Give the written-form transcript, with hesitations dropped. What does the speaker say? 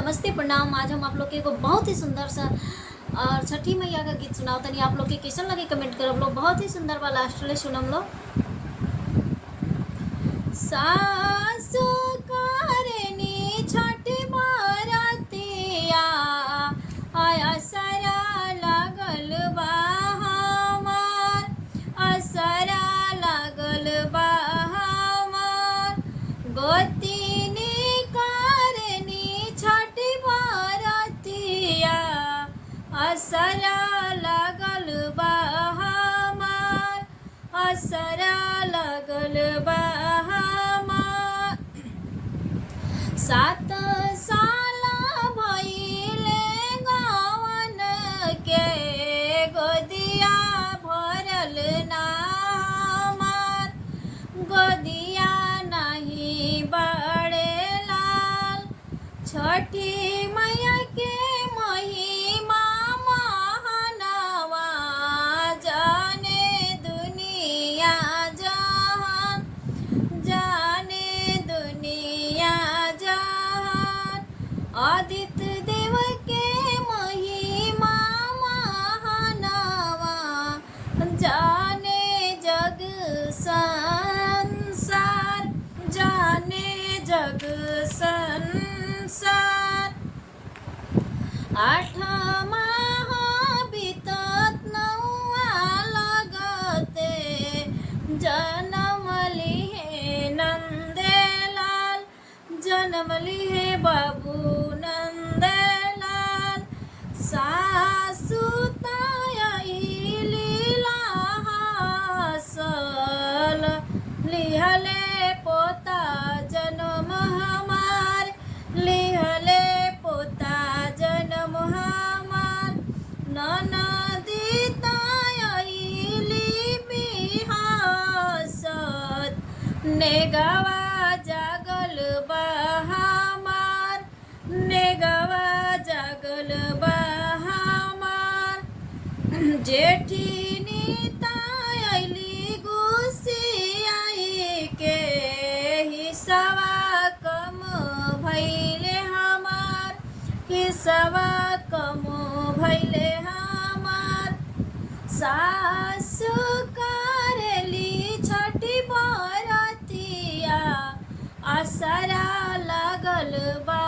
नमस्ते प्रणाम। आज हम आप लोग के एगो बहुत ही सुंदर सा और छठी मैया का गीत सुनाओ तनी। आप लोग के कैसन लगे कमेंट करब लोग। बहुत ही सुंदर बा, लास्ट ले सुनम लोग। सासु कारनी छठ बरतिया आया सरा लागल बा हमार, असरा लागल बा हमार। गोतिनी कारनी छठ बरतिया असरा लागल बा हमार, असरा लागल बा हमार। 7 साल भइले गवन के गोदिया भरल ना हमार, गोदिया नहीं बड़े लाल। छठी मैया के महिमा महानवा जाने दुनिया जहान, जाने दुनिया जहान। आदित्य देव के महिमा महानवा जाने जग संसार, जाने जग संसार। 8 माह बीतत 9 लगते जनम लिहे नंदलाल, जनम लिहे बाबू नंदलाल। सासु तायली लाहासल लिहले पोता जन्म हमार, लिहले पोता जन्म हमार। ननदी तायली बिहासत नेगवा जागल बा हमार, नेगवा जागल बा हमार। जेठिनी तायली गुस्सियाई के हिस्सावा कम भइले हमार, हिस्सावा कम भइले हमार। सासु करेली छठी बरतिया असरा लागल बा